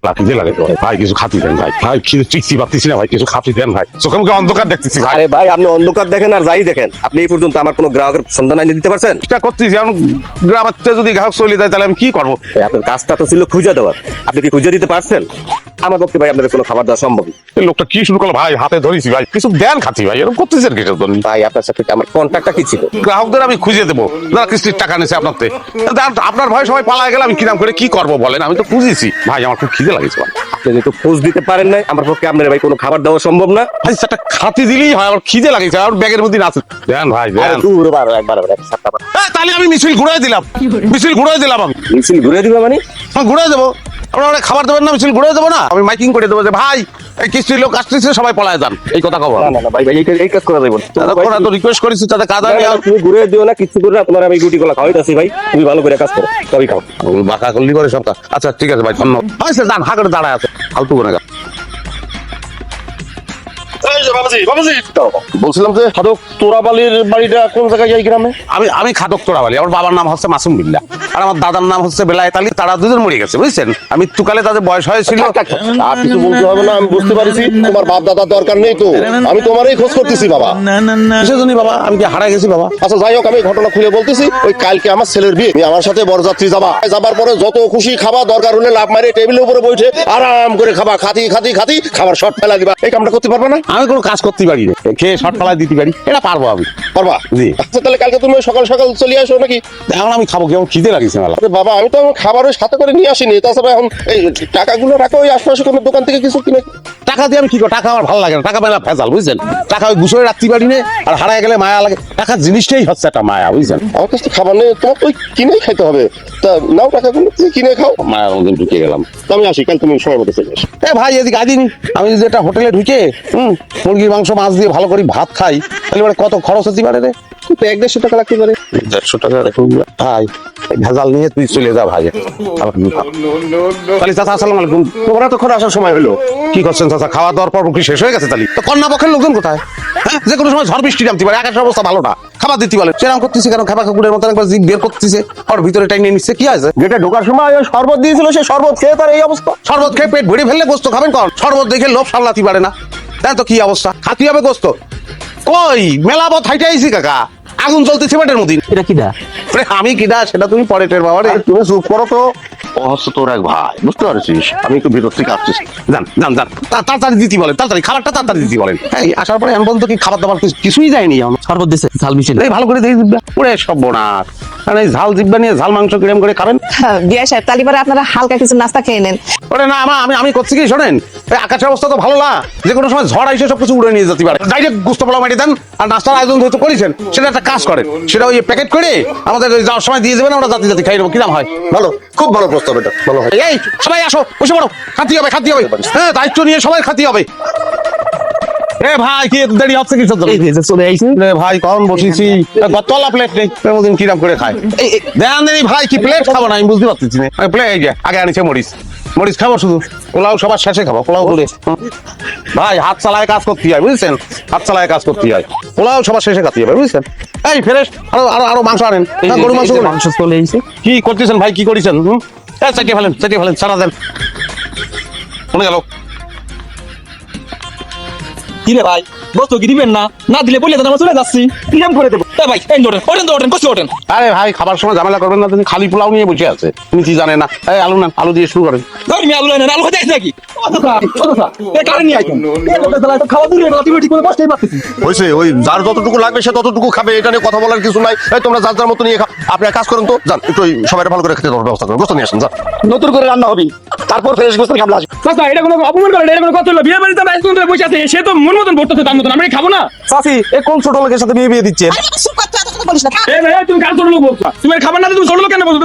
লাঠিতে লাগে তো ভাই, কিছু খাতি দেন ভাই। ভাই কিছু টিকছি পাচ্ছি না ভাই, কিছু খাতি দেন ভাই। চোখে মুখে অন্ধকার দেখতেছি ভাই। আরে ভাই, আপনি অন্ধকার দেখেন আর যাই দেখেন, আপনি এই পর্যন্ত আমার কোনো গ্রাহকের সন্ধান এনে দিতে পারছেন? চেষ্টা করতেছি, এখন গ্রামের থেকে যদি গ্রাহক চলে যায় তাহলে আমি কি করবো? আপনার কাজটা তো ছিল খুঁজে দেওয়ার, আপনি কি খুঁজে দিতে পারছেন? আমার পক্ষে ভাই আপনাদের কোনো খাবার দেওয়া সম্ভব না। এই লোকটা কি শুরু করলো ভাই, হাতে ধরেছি ভাই, কিছু দেন খাতি ভাই, এরকম করতেছেন কিসের জন্য? ভাই আপনার সাথে আমার কন্ট্যাক্টটা কি ছিল? গ্রাহকদের আমি খুঁজে দেবো যারা কিস্তির টাকা নিয়েছে আপনার থেকে। আপনার ভয় সবাই পালায় গেলে আমি কিরাম করে কি করবো বলেন? আমি তো খুঁজেছি ভাই, আমার খুব খিদে লাগেছে ভাই। আপনি যেহেতু খোঁজ দিতে পারেন নাই, আমার পক্ষে আপনার ভাই কোনো খাবার দেওয়া সম্ভব না। ভাই একটা খাতি দিলেই হয়, আমার খিদে লাগেছে, আমার ব্যাগের মধ্যে আছে। দেন ভাই আরে দেন। দূর বারো একবার সাতটা বার তাহলে আমি মিছিল ঘুরাই দিলাম, মিছিল ঘুরাই দিলাম আমি। মিছিল ঘুরে দিবে মানে? ঘুরে দেবো, আপনারা খাবার দেবেন না, মিছিল ঘুরে দেবো না, আমি মাইকিং করে দেবো যে ভাই এই কিস্তির লোক আসতেছে সবাই পলায় যান, এই কথা কব। না না না ভাই, ভাই এই কাজ করা যাবে না। ওরা তো রিকোয়েস্ট করেছি তাদের কাজ না, আমি না, তুমি ঘুরে দিও না, কিছু করে না, তোমার আমি গুটি কলা খাওয়াইতাছি ভাই, তুমি ভালো করে কাজ করো, তবেই খাও। বাঁকা করলি করে সব কাজ। আচ্ছা ঠিক আছে ভাই, ধন্যবাদ ভাই। স্যার দান হাঁকড়ে দাঁড়ায় আছে ফালতু করে। বলছিলাম যে খাদক তোরাবালির বাড়িটা কোন জায়গায়, এই গ্রামে? আমি খাদক তোরাবালি, আমার বাবার নাম হচ্ছে মাসুম বিল্লাহ আর আমার দাদার নাম হচ্ছে বেলায়েত আলী। তারা দুজন মরে গেছে বুঝছেন, আমি তুকালে তাদের বয়স হয়েছিল। আর কিছু বলতে হবে না, আমি বুঝতে পারছি তোমার বাপ দাদার দরকার নেই তো, আমি তোমারই খোঁজ করতেছি বাবা। কিসের জন্য বাবা, আমি কি হারাই গেছি বাবা? আচ্ছা যাই হোক, আমি ঘটনা খুলে বলতেছি। ওই কালকে আমার ছেলের বিয়ে, তুমি আমার সাথে বরযাত্রী যাবার পরে যত খুশি খাবা, দরকার হলে লাভ মারে টেবিলের উপরে বসে আরাম করে খাবা, খাতি খাতি খাতি খাবার শর্ট ফেলা দিবা। এই কামটা করতে পারবে না? আমি কোনো কাজ করতে পারি না, খেয়ে শর্ট ফেলায় দিতে পারি, এটা পারবো আমি। পারবা? জি। আচ্ছা তাহলে কালকে তুমি সকাল সকাল চলে আসো নাকি? এখন আমি খাবো, কেমন খিদে লাগিয়েছে মেলা। আরে বাবা, আমি তো আমার খাবারের সাথে করে নিয়ে আসিনি, তাছাড়া এখন এই টাকাগুলো রাখো ওই আশপাশে কোনো দোকান থেকে কিছু কিনে। টাকা দিয়ে আমি কি করবো? টাকা আমার ভালো লাগে না, টাকা মেলা ভেজাল বুঝছেন। টাকা ওই গুছরে রাখতে পারি না, আর হারায় গেলে মায়া লাগে। টাকা জিনিসটাই হচ্ছে একটা মায়া বুঝছেন। আমার কাছে তো খাবার নেই, তোমার তো ওই কিনেই খাইতে হবে। তা নাও টাকাগুলো, তুমি কিনে খাও। মায়ার মধ্যে ঢুকে গেলাম। তো আমি আসি, কাল তুমি সময় মতো চলে আসো। এ ভাই এদিকে আদিন, আমি যদি একটা হোটেলে ঢুকে মুরগির মাংস মাছ দিয়ে ভালো করে ভাত খাই, তাহলে মানে কত খরচ হতে পারে রে? 100-150 টাকা লাগতে পারে। 150 টাকা দেখুন ভাই, এই ভেজাল নিয়ে তুই চলে যা ভাই। তাহলে চাচা আসসালামু আলাইকুম। তোমরা তখন আসার সময় হলো। কি করছেন চাচা? খাওয়া দাওয়ার পর কি শেষ হয়ে গেছে? তাহলে তো কন্যা পক্ষের লোকজন কোথায়? হ্যাঁ, যে কোনো সময় ঝড় বৃষ্টি নামতে পারে, আকাশের অবস্থা ভালো না, খাবার দিতে বলে সেরকম করতেছে কেন? খাবার কুকুরের মতো একবার জিভ বের করতেছে, ওর ভিতরে টাইনে নিচ্ছে, কি আছে? যেটা ঢোকার সময় ওই শরবত দিয়েছিল, সে শরবত খেয়ে তার এই অবস্থা। শরবত খেয়ে পেট ভরে ফেললে গোস্ত খাবেন কখন? শরবত দেখে লোভ সামলাতে পারে না, তাই তো কি অবস্থা, খাতি হবে গোস্ত। কই মেলা পথ হাইটে আইছি কাকা, আগুন জ্বলতেছে পেটের মধ্যে। এটা কি দা? আমি কিডা সেটা তুমি পরে টের বাবা রে। তুমি চুপ করো তো। ও হচ্ছে তোর এক ভাই, বুঝতে পারছিস? আমি একটু ভিতর থেকে আসতেছি। যান যান যান, তাড়াতাড়ি দিতে বলেন, তাড়াতাড়ি খাবারটা তাড়াতাড়ি দিতে বলেন। এই আসার পরে এমন বলতো কি খাবার দাবার কিছুই যায়নি। শরবত দিছে ঝাল মিশিয়ে এই ভালো করে দিয়ে জিব্বা পুরে সর্বনাশ। কারণ এই ঝাল জিব্বা নিয়ে ঝাল মাংস কিরম করে খাবেন? বিয়া সাহেব, তালি পরে আপনারা হালকা কিছু নাস্তা খেয়ে নেন। ওরে না আমি করছি কি শোনেন, এই আকাশের অবস্থা তো ভালো না, যে কোনো সময় ঝড় আইসে সবকিছু উড়ে নিয়ে যেতে পারে। ডাইরেক্ট গুস্ত পোলাও মাটি দেন, আর নাস্তার আয়োজন যেহেতু করেছেন সেটা একটা কাজ করেন, সেটা ওই প্যাকেট করে আমাদের যাওয়ার সময় দিয়ে দেবেন, আমরা জাতি জাতি খাই নেবো। কিরাম হয়? ভালো, খুব ভালো প্রস্তাব এটা, ভালো হয়। এই সবাই আসো, বসে পড়ো, খাতি হবে খাতি হবে। হ্যাঁ, দায়িত্ব নিয়ে সবাই খাতি হবে। এ ভাই কি দেরি হচ্ছে কি? চলে আইছি। ভাই কখন বসেছি, তলা প্লেট নেই, কোনদিন কিরাম করে খায়। দেন দেরি ভাই, কি প্লেট খাবো না আমি বুঝতে পারতেছি না। প্লেট এই যে আগে আনিছে মরিচ খাবো শুধু, পোলাও সবার শেষে খাবো, পোলাও করে। ভাই হাত চালায় কাজ করতে হয় বুঝছেন, হাত চালায় কাজ করতে হয়, পোলাও সবার শেষে খাতে হবে বুঝছেন। এই ফ্রেশ আরো মাংস আনেন, গরু মাংস। মাংস চলে আইছে। কি করতেছেন ভাই, কি করেছেন? চাটিয়ে ফেলেন সারা দেন। শুনে গেল কি রে ভাই, বস্তু কি দিবেন না? না দিলে বললে তো আমরা চলে যাচ্ছি। কিরাম করে দেবো? এ ভাই এই ওঠেন কষ্ট ওঠেন। আরে ভাই খাবার সময় ঝামেলা করবেন না, তিনি খালি পোলাও নিয়ে বসে আছে, তুমি কি জানে না? এই আলু নেন, আলু দিয়ে শুরু করেন। ধর্মী আলু নেন, আলু হতে নাকি? এ কারণ নিয়ে আইতেন খাওয়া দূরে ঠিক করে বসতেই পারতেছি। হয়েছে, ওই যার যতটুকু লাগবে সে ততটুকু খাবে, এটা নিয়ে কথা বলার কিছু নাই। এই তোমরা যার যার মতো নিয়ে খাও। আপনি এক কাজ করুন তো, যান একটু সবাই ভালো করে খেতে দেওয়ার ব্যবস্থা করুন, গোস্ত নিয়ে আসেন, যান। নতুন করে রান্না হবে, তারপর ফ্রেশ গোস্ত খাবলা আসবে। চাচা এটা কোনো অপমান করে, এটা কোনো কথা হলো? বিয়ে বাড়িতে বাইশ ধরে বসে আছে, সে তো মন মতন ভরতেছে, তার মতন আমরা খাবো না। চাচি এ কোন ছোট লোকের সাথে বিয়ে দিচ্ছে? তুমি কার ছোট লোক বলছো? তুমি খাবার না দিয়ে তুমি ছোট লোক কেন বলছো?